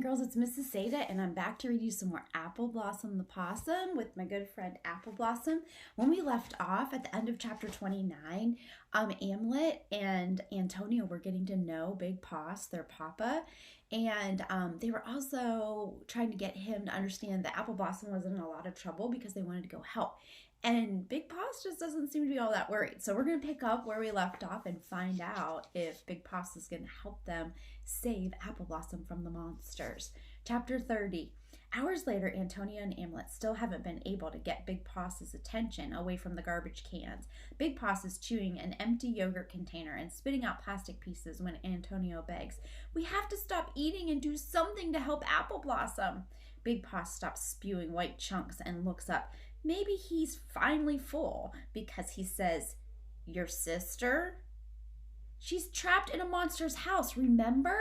Girls, it's Mrs. Sada, and I'm back to read you some more Appleblossom the Possum with my good friend Appleblossom. When we left off at the end of chapter 29, Amlet and Antonio were getting to know Big Poss, their papa, and they were also trying to get him to understand that Appleblossom was in a lot of trouble because they wanted to go help. And Big Poss just doesn't seem to be all that worried. So we're going to pick up where we left off and find out if Big Poss is going to help them save Appleblossom from the monsters. Chapter 30. Hours later, Antonia and Amlet still haven't been able to get Big Poss's attention away from the garbage cans. Big Poss is chewing an empty yogurt container and spitting out plastic pieces when Antonio begs, "We have to stop eating and do something to help Appleblossom." Big Poss stops spewing white chunks and looks up. Maybe he's finally full because he says, "Your sister? She's trapped in a monster's house, remember?"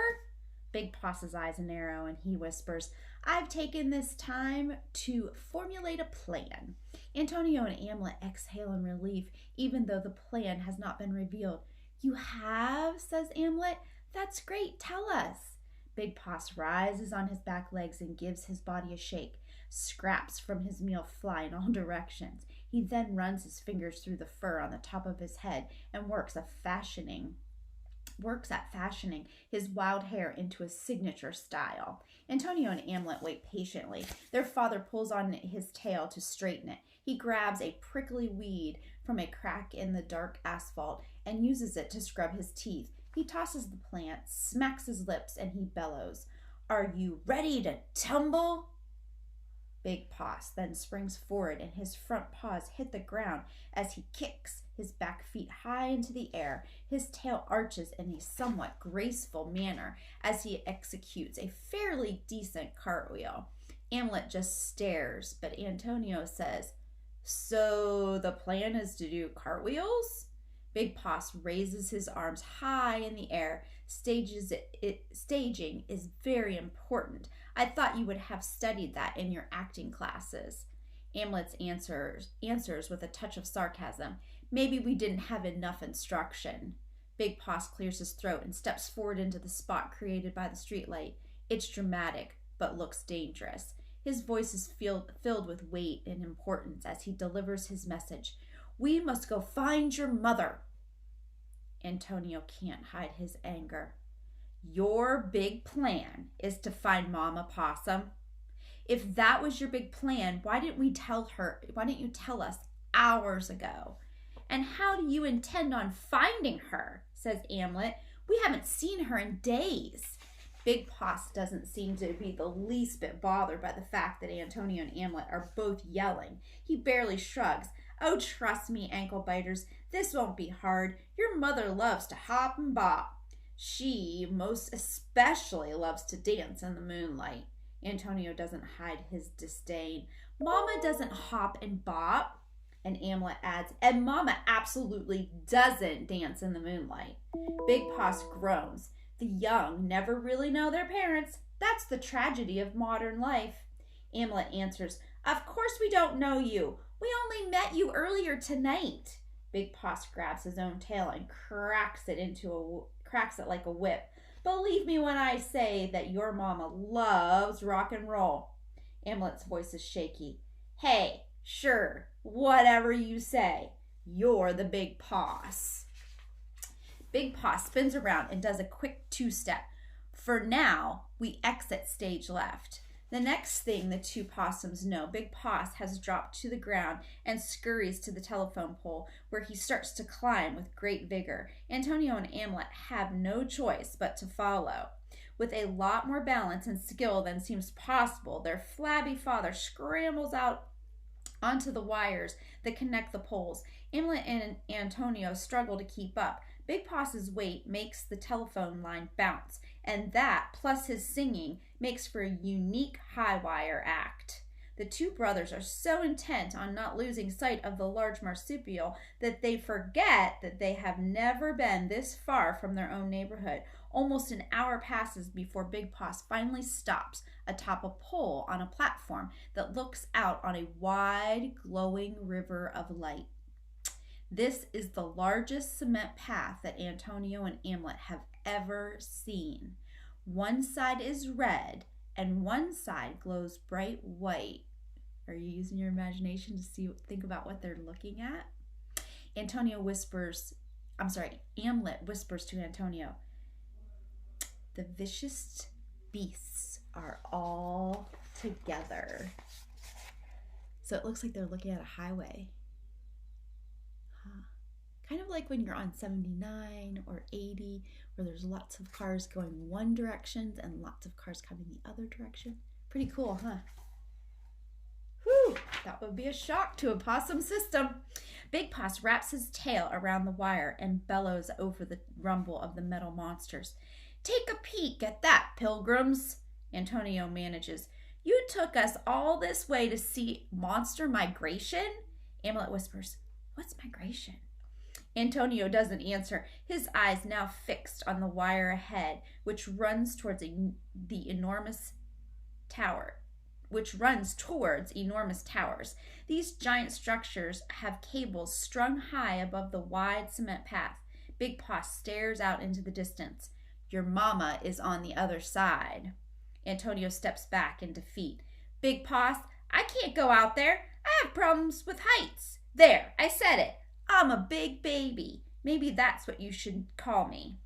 Big Poss's eyes narrow and he whispers, "I've taken this time to formulate a plan." Antonio and Amlet exhale in relief, even though the plan has not been revealed. "You have?" says Amlet. "That's great, tell us." Big Poss rises on his back legs and gives his body a shake. Scraps from his meal fly in all directions. He then runs his fingers through the fur on the top of his head and works at fashioning his wild hair into a signature style. Antonio and Amlet wait patiently. Their father pulls on his tail to straighten it. He grabs a prickly weed from a crack in the dark asphalt and uses it to scrub his teeth. He tosses the plant, smacks his lips, and he bellows, "Are you ready to tumble?" Big Poss then springs forward and his front paws hit the ground as he kicks his back feet high into the air. His tail arches in a somewhat graceful manner as he executes a fairly decent cartwheel. Amlet just stares, but Antonio says, "So the plan is to do cartwheels?" Big Poss raises his arms high in the air. Staging is very important. I thought you would have studied that in your acting classes. Amlet answers with a touch of sarcasm. "Maybe we didn't have enough instruction." Big Poss clears his throat and steps forward into the spot created by the streetlight. It's dramatic, but looks dangerous. His voice is filled with weight and importance as he delivers his message. "We must go find your mother." Antonio can't hide his anger. "Your big plan is to find Mama Possum? If that was your big plan, why didn't you tell us hours ago? And how do you intend on finding her?" says Amlet. "We haven't seen her in days." Big Poss doesn't seem to be the least bit bothered by the fact that Antonio and Amlet are both yelling. He barely shrugs. "Oh, trust me, ankle biters, this won't be hard. Your mother loves to hop and bop. She most especially loves to dance in the moonlight." Antonio doesn't hide his disdain. "Mama doesn't hop and bop." And Amlet adds, "And Mama absolutely doesn't dance in the moonlight." Big Poss groans. The young never really know their parents. That's the tragedy of modern life. Amlet answers, "Of course we don't know you. We only met you earlier tonight." Big Poss grabs his own tail and cracks it like a whip. "Believe me when I say that your mama loves rock and roll." Amlet's voice is shaky. "Hey, sure, whatever you say. You're the Big Poss." Big Poss spins around and does a quick two-step. For now, we exit stage left. The next thing the two possums know, Big Poss has dropped to the ground and scurries to the telephone pole, where he starts to climb with great vigor. Antonio and Amlet have no choice but to follow. With a lot more balance and skill than seems possible, their flabby father scrambles out onto the wires that connect the poles. Amlet and Antonio struggle to keep up. Big Poss's weight makes the telephone line bounce, and that, plus his singing, makes for a unique high wire act. The two brothers are so intent on not losing sight of the large marsupial that they forget that they have never been this far from their own neighborhood. Almost an hour passes before Big Poss finally stops atop a pole on a platform that looks out on a wide, glowing river of light. This is the largest cement path that Antonio and Amlet have ever seen. One side is red and one side glows bright white. Are you using your imagination to think about what they're looking at? Amlet whispers to Antonio, the vicious beasts are all together. So it looks like they're looking at a highway. Kind of like when you're on 79 or 80, where there's lots of cars going one direction and lots of cars coming the other direction. Pretty cool, huh? Whew, that would be a shock to a possum system. Big Poss wraps his tail around the wire and bellows over the rumble of the metal monsters. Take a peek at that, pilgrims, Antonio manages. You took us all this way to see monster migration? Amlet whispers, what's migration? Antonio doesn't answer, his eyes now fixed on the wire ahead, which runs towards enormous towers. These giant structures have cables strung high above the wide cement path. Big Poss stares out into the distance. Your mama is on the other side. Antonio steps back in defeat. Big Poss, I can't go out there. I have problems with heights. There, I said it. I'm a big baby. Maybe that's what you should call me.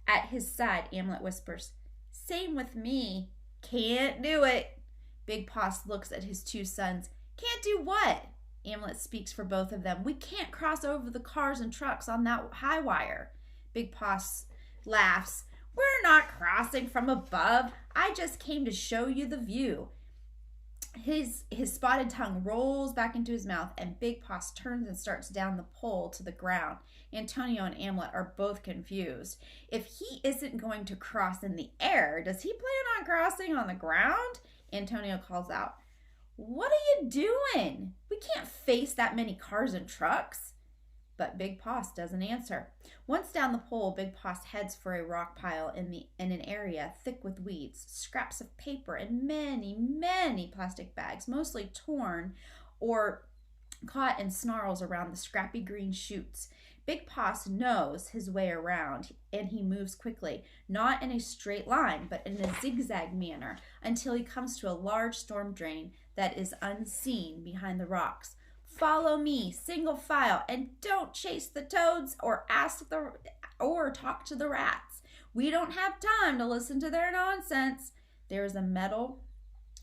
At his side, Amlet whispers, same with me. Can't do it. Big Poss looks at his two sons. Can't do what? Amlet speaks for both of them. We can't cross over the cars and trucks on that high wire. Big Poss laughs. We're not crossing from above. I just came to show you the view. His spotted tongue rolls back into his mouth, and Big Poss turns and starts down the pole to the ground. Antonio and Amlet are both confused. If he isn't going to cross in the air, does he plan on crossing on the ground? Antonio calls out, what are you doing? We can't face that many cars and trucks. But Big Poss doesn't answer. Once down the pole, Big Poss heads for a rock pile in an area thick with weeds, scraps of paper, and many, many plastic bags, mostly torn or caught in snarls around the scrappy green shoots. Big Poss knows his way around, and he moves quickly, not in a straight line, but in a zigzag manner, until he comes to a large storm drain that is unseen behind the rocks. Follow me, single file, and don't chase the toads or talk to the rats. We don't have time to listen to their nonsense. There is a metal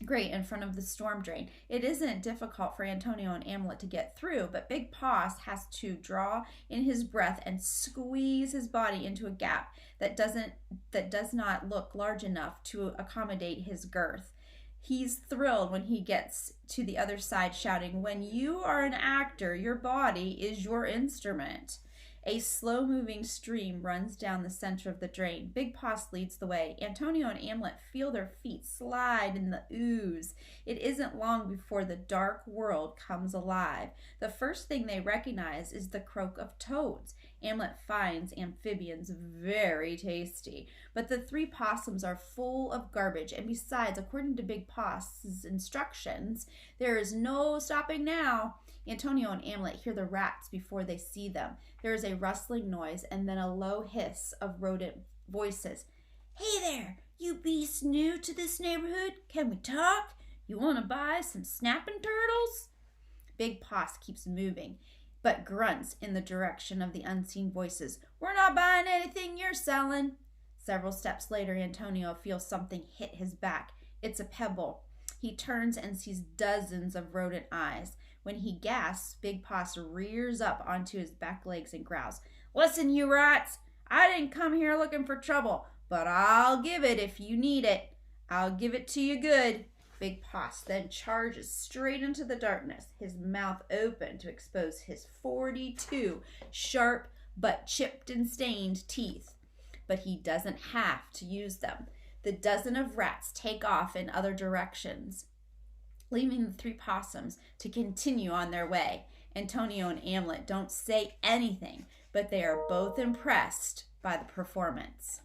grate in front of the storm drain. It isn't difficult for Antonio and Amlet to get through, but Big Poss has to draw in his breath and squeeze his body into a gap that does not look large enough to accommodate his girth. He's thrilled when he gets to the other side, shouting, when you are an actor, your body is your instrument. A slow-moving stream runs down the center of the drain. Big Poss leads the way. Antonio and Amlet feel their feet slide in the ooze. It isn't long before the dark world comes alive. The first thing they recognize is the croak of toads. Amlet finds amphibians very tasty, but the three possums are full of garbage, and besides, according to Big Poss's instructions, there is no stopping now. Antonio and Amlet hear the rats before they see them. There is a rustling noise and then a low hiss of rodent voices. Hey there, you beasts new to this neighborhood. Can we talk? You want to buy some snapping turtles? Big Poss keeps moving, but grunts in the direction of the unseen voices. We're not buying anything you're selling. Several steps later, Antonio feels something hit his back. It's a pebble. He turns and sees dozens of rodent eyes. When he gasps, Big Poss rears up onto his back legs and growls. Listen, you rats, I didn't come here looking for trouble, but I'll give it if you need it. I'll give it to you good. Big Poss then charges straight into the darkness, his mouth open to expose his 42 sharp but chipped and stained teeth. But he doesn't have to use them. The dozen of rats take off in other directions, leaving the three possums to continue on their way. Antonio and Amlet don't say anything, but they are both impressed by the performance.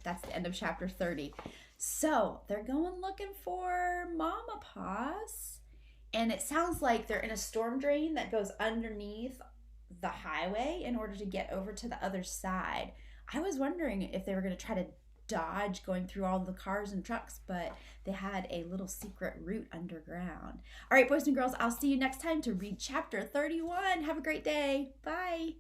That's the end of chapter 30. So they're going looking for Mama Poss, and it sounds like they're in a storm drain that goes underneath the highway in order to get over to the other side. I was wondering if they were going to try to dodge going through all the cars and trucks, but they had a little secret route underground. All right, boys and girls, I'll see you next time to read chapter 31. Have a great day. Bye.